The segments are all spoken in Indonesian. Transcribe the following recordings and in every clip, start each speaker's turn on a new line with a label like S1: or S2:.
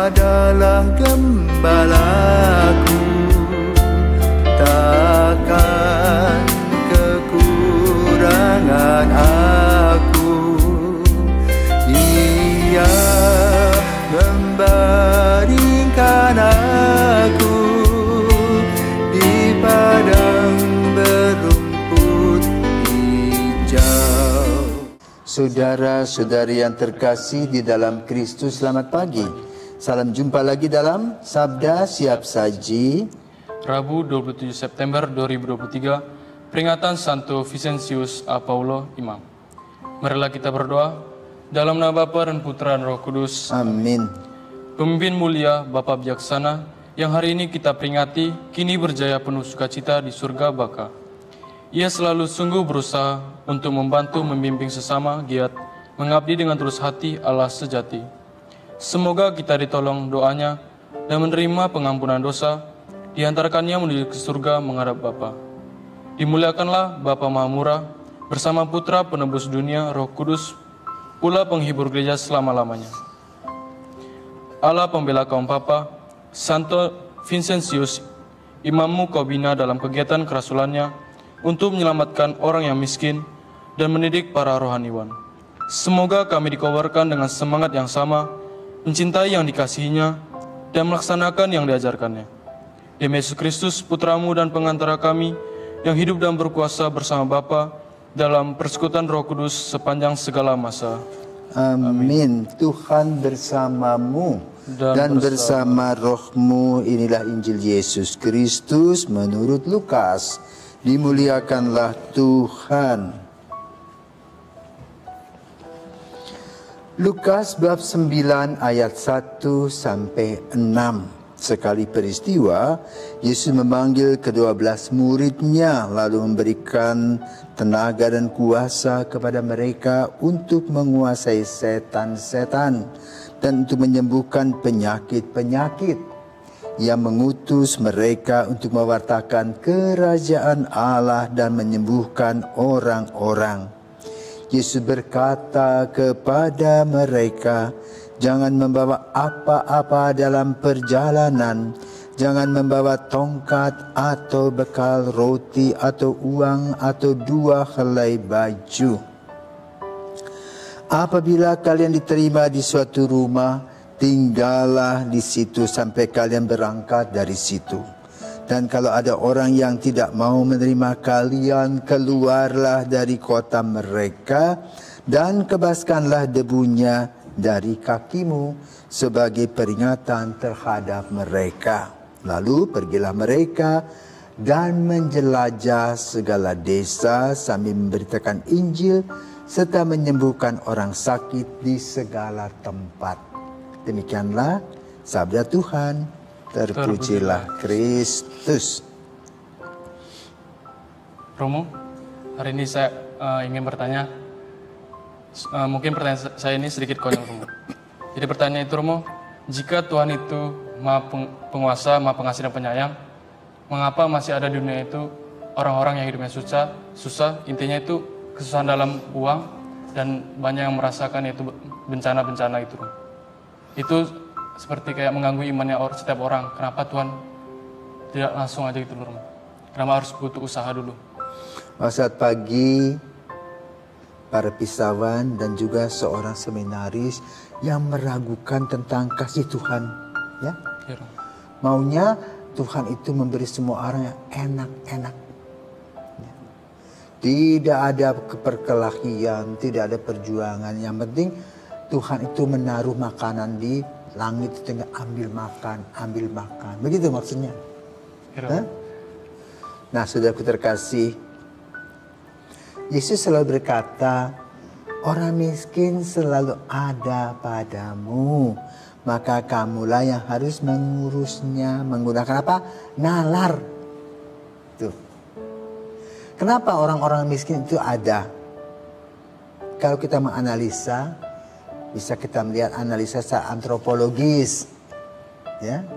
S1: adalah gembalaku, takkan kekurangan aku. Ia membaringkan aku di padang berumput hijau. Saudara-saudari yang terkasih di dalam Kristus, selamat pagi. Salam jumpa lagi dalam Sabda Siap Saji.
S2: Rabu 27 September 2023, peringatan Santo Vincentius A. Paulo, Imam. Marilah kita berdoa. Dalam nama Bapa dan Putra dan Roh Kudus.
S1: Amin.
S2: Pemimpin mulia, Bapa bijaksana, yang hari ini kita peringati, kini berjaya penuh sukacita di surga baka. Ia selalu sungguh berusaha untuk membantu membimbing sesama, giat, mengabdi dengan tulus hati Allah sejati. Semoga kita ditolong doanya dan menerima pengampunan dosa, diantarkannya menuju ke surga menghadap Bapa. Dimuliakanlah Bapa Maha Murah, bersama Putra penebus dunia, Roh Kudus, pula penghibur gereja selama-lamanya. Allah pembela kaum papa, Santo Vincentius, imammu kau bina dalam kegiatan kerasulannya untuk menyelamatkan orang yang miskin dan mendidik para rohaniwan. Semoga kami dikobarkan dengan semangat yang sama, mencintai yang dikasihinya, dan melaksanakan yang diajarkannya. Demi Yesus Kristus, Putramu dan pengantara kami, yang hidup dan berkuasa bersama Bapa dalam persekutuan Roh Kudus sepanjang segala masa.
S1: Amin. Tuhan bersamamu dan bersama rohmu. Inilah Injil Yesus Kristus menurut Lukas. Dimuliakanlah Tuhan. Lukas bab 9 ayat 1 sampai 6. Sekali peristiwa, Yesus memanggil ke-12 muridnya, lalu memberikan tenaga dan kuasa kepada mereka untuk menguasai setan-setan dan untuk menyembuhkan penyakit-penyakit. Ia mengutus mereka untuk mewartakan kerajaan Allah dan menyembuhkan orang-orang. Yesus berkata kepada mereka, jangan membawa apa-apa dalam perjalanan. Jangan membawa tongkat atau bekal roti atau uang atau 2 helai baju. Apabila kalian diterima di suatu rumah, tinggallah di situ sampai kalian berangkat dari situ. Dan kalau ada orang yang tidak mau menerima kalian, keluarlah dari kota mereka dan kebaskanlah debunya dari kakimu sebagai peringatan terhadap mereka. Lalu pergilah mereka dan menjelajah segala desa sambil memberitakan Injil serta menyembuhkan orang sakit di segala tempat. Demikianlah sabda Tuhan. Terpujilah Kristus.
S2: Romo, hari ini saya ingin bertanya. Mungkin pertanyaan saya ini sedikit konyol, Romo. Jadi pertanyaan itu, Romo, jika Tuhan itu Maha Penguasa, Maha Pengasih dan Penyayang, mengapa masih ada di dunia itu orang-orang yang hidupnya susah, intinya itu kesusahan dalam uang, dan banyak yang merasakan itu bencana-bencana itu, Romo. Itu seperti kayak mengganggu imannya setiap orang. Kenapa Tuhan tidak langsung aja gitu, Romo? Kenapa harus butuh usaha dulu?
S1: Saat pagi, para pisawan dan juga seorang seminaris yang meragukan tentang kasih Tuhan, ya. Maunya Tuhan itu memberi semua orang yang enak-enak. Ya. Tidak ada keperkelahian, tidak ada perjuangan. Yang penting Tuhan itu menaruh makanan di langit, tinggal ambil makan. Begitu maksudnya. Nah, saudaraku terkasih, Yesus selalu berkata, orang miskin selalu ada padamu, maka kamulah yang harus mengurusnya. Menggunakan apa? Nalar. Tuh. Kenapa orang-orang miskin itu ada? Kalau kita menganalisa, bisa kita melihat analisa secara antropologis, ya,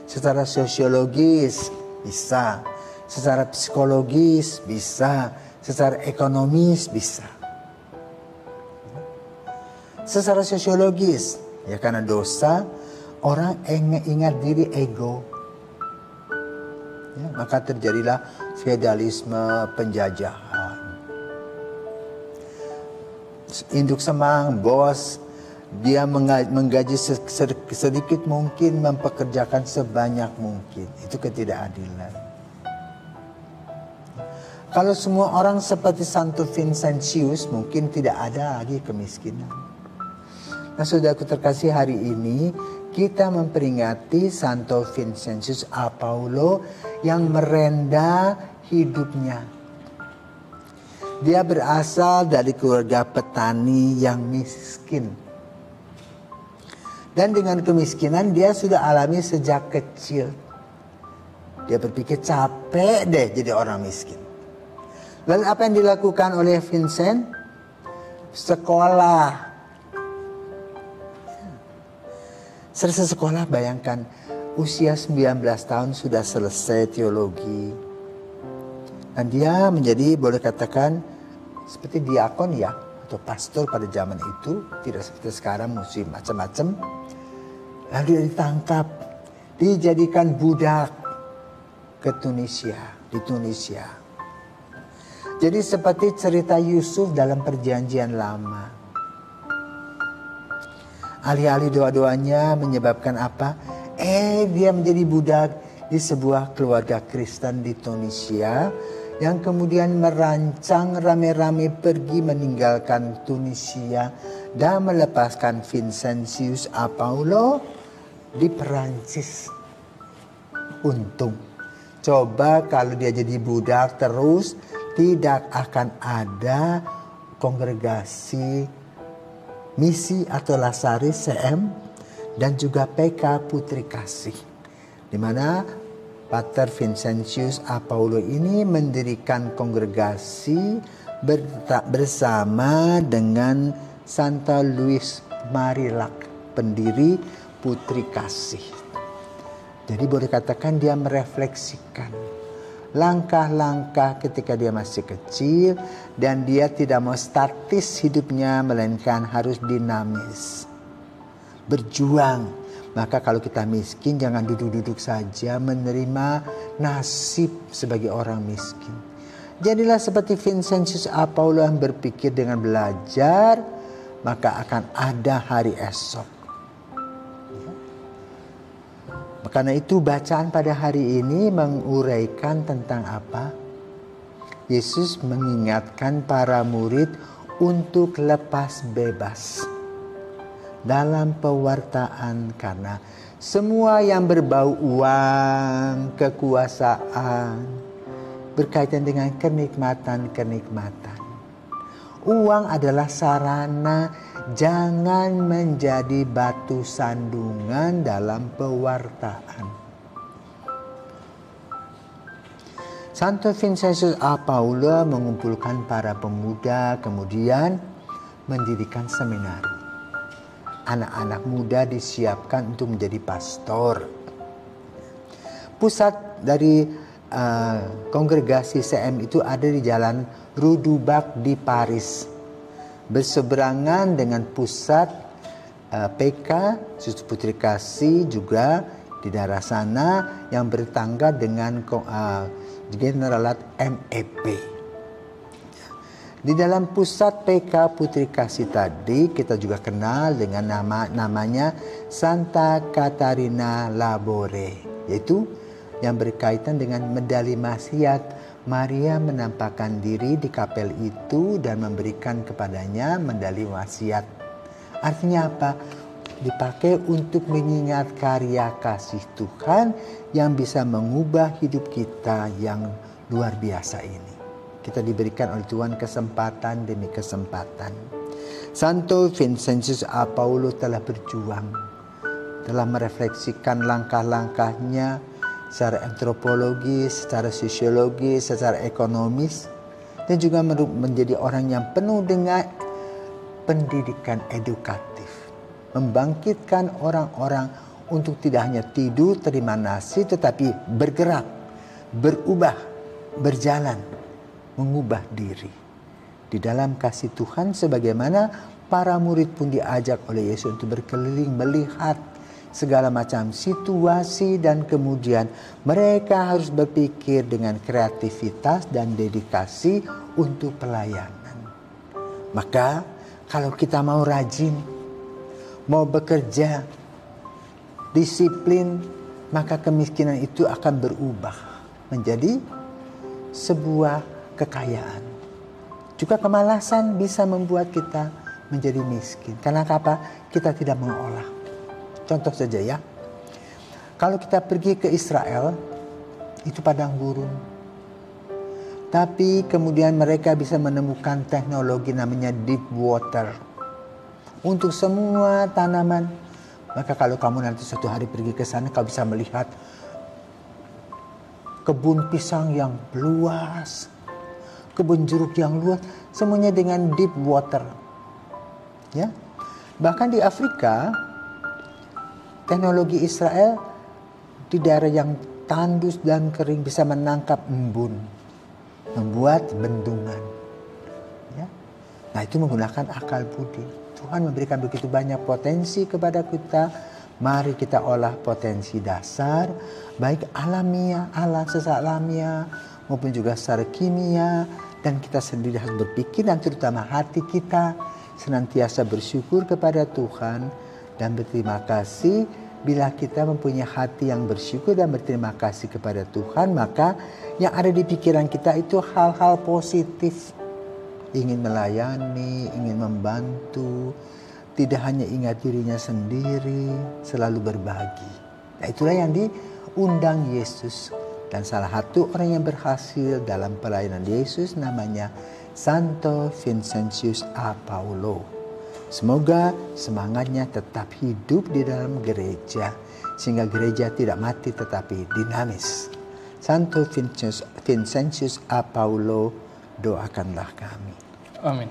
S1: secara sosiologis bisa, secara psikologis bisa, secara ekonomis bisa. Secara sosiologis, ya karena dosa, orang ingat diri ego. Ya, maka terjadilah feodalisme, penjajahan. Induk semang, bos, dia menggaji sedikit mungkin, mempekerjakan sebanyak mungkin. Itu ketidakadilan. Kalau semua orang seperti Santo Vincentius, mungkin tidak ada lagi kemiskinan. Nah, saudaraku terkasih, hari ini kita memperingati Santo Vincentius A. Paulo yang merendah hidupnya. Dia berasal dari keluarga petani yang miskin. Dan dengan kemiskinan dia sudah alami sejak kecil. Dia berpikir capek deh jadi orang miskin. Lalu apa yang dilakukan oleh Vincent? Sekolah. Selesai sekolah, bayangkan usia 19 tahun sudah selesai teologi. Dan dia menjadi, boleh katakan, seperti diakon ya, atau pastor pada zaman itu. Tidak seperti sekarang musim macam-macam. Lalu dia ditangkap, dijadikan budak ke Tunisia, di Tunisia. Jadi seperti cerita Yusuf dalam Perjanjian Lama. Alih-alih doa-doanya menyebabkan apa? Dia menjadi budak di sebuah keluarga Kristen di Tunisia yang kemudian merancang rame-rame pergi meninggalkan Tunisia dan melepaskan Vincentius A. Paulo di Perancis. Untung. Coba kalau dia jadi budak terus, tidak akan ada kongregasi misi atau Lasaris CM dan juga PK Putri Kasih, di mana Pater Vincentius A. Paulo ini mendirikan kongregasi bersama dengan Santa Louise Marillac, pendiri Putri Kasih. Jadi boleh katakan dia merefleksikan langkah-langkah ketika dia masih kecil, dan dia tidak mau statis hidupnya, melainkan harus dinamis. Berjuang. Maka kalau kita miskin, jangan duduk-duduk saja menerima nasib sebagai orang miskin. Jadilah seperti Vincentius A. Paulo yang berpikir dengan belajar, maka akan ada hari esok. Karena itu bacaan pada hari ini menguraikan tentang apa? Yesus mengingatkan para murid untuk lepas bebas dalam pewartaan, karena semua yang berbau uang, kekuasaan, berkaitan dengan kenikmatan-kenikmatan. Uang adalah sarana, jangan menjadi batu sandungan dalam pewartaan. Santo Vincentius A. Paulo mengumpulkan para pemuda, kemudian mendirikan seminari. Anak-anak muda disiapkan untuk menjadi pastor. Pusat dari kongregasi CM itu ada di jalan Rue du Bac di Paris, berseberangan dengan pusat PK Susu Putri Kasih juga di daerah sana, yang bertangga dengan Generalat MEP. Di dalam pusat PK Putri Kasih tadi kita juga kenal dengan namanya Santa Catarina Labore, yaitu yang berkaitan dengan medali maksiat. Maria menampakkan diri di kapel itu dan memberikan kepadanya medali wasiat. Artinya apa? Dipakai untuk mengingat karya kasih Tuhan yang bisa mengubah hidup kita yang luar biasa ini. Kita diberikan oleh Tuhan kesempatan demi kesempatan. Santo Vincentius A. Paulo telah berjuang, telah merefleksikan langkah-langkahnya secara antropologis, secara sosiologis, secara ekonomis, dan juga menjadi orang yang penuh dengan pendidikan edukatif. Membangkitkan orang-orang untuk tidak hanya tidur, terima nasi, tetapi bergerak, berubah, berjalan, mengubah diri. Di dalam kasih Tuhan, sebagaimana para murid pun diajak oleh Yesus untuk berkeliling melihat segala macam situasi, dan kemudian mereka harus berpikir dengan kreativitas dan dedikasi untuk pelayanan. Maka kalau kita mau rajin, mau bekerja, disiplin, maka kemiskinan itu akan berubah menjadi sebuah kekayaan. Juga kemalasan bisa membuat kita menjadi miskin. Karena apa? Kita tidak mengolah. Contoh saja ya. Kalau kita pergi ke Israel, itu padang gurun. Tapi kemudian mereka bisa menemukan teknologi namanya deep water. Untuk semua tanaman. Maka kalau kamu nanti suatu hari pergi ke sana, kau bisa melihat kebun pisang yang luas, kebun jeruk yang luas, semuanya dengan deep water. Ya, bahkan di Afrika, teknologi Israel di daerah yang tandus dan kering bisa menangkap embun, membuat bendungan. Ya, nah itu menggunakan akal budi. Tuhan memberikan begitu banyak potensi kepada kita. Mari kita olah potensi dasar, baik alamiah, alam sesat alamiah, maupun juga secara kimia. Dan kita sendiri harus berpikir, dan terutama hati kita senantiasa bersyukur kepada Tuhan dan berterima kasih. Bila kita mempunyai hati yang bersyukur dan berterima kasih kepada Tuhan, maka yang ada di pikiran kita itu hal-hal positif. Ingin melayani, ingin membantu, tidak hanya ingat dirinya sendiri, selalu berbagi. Nah, itulah yang diundang Yesus. Dan salah satu orang yang berhasil dalam pelayanan Yesus namanya Santo Vincentius A. Paulo. Semoga semangatnya tetap hidup di dalam gereja, sehingga gereja tidak mati tetapi dinamis. Santo Vincentius A. Paulo, doakanlah kami.
S2: Amin.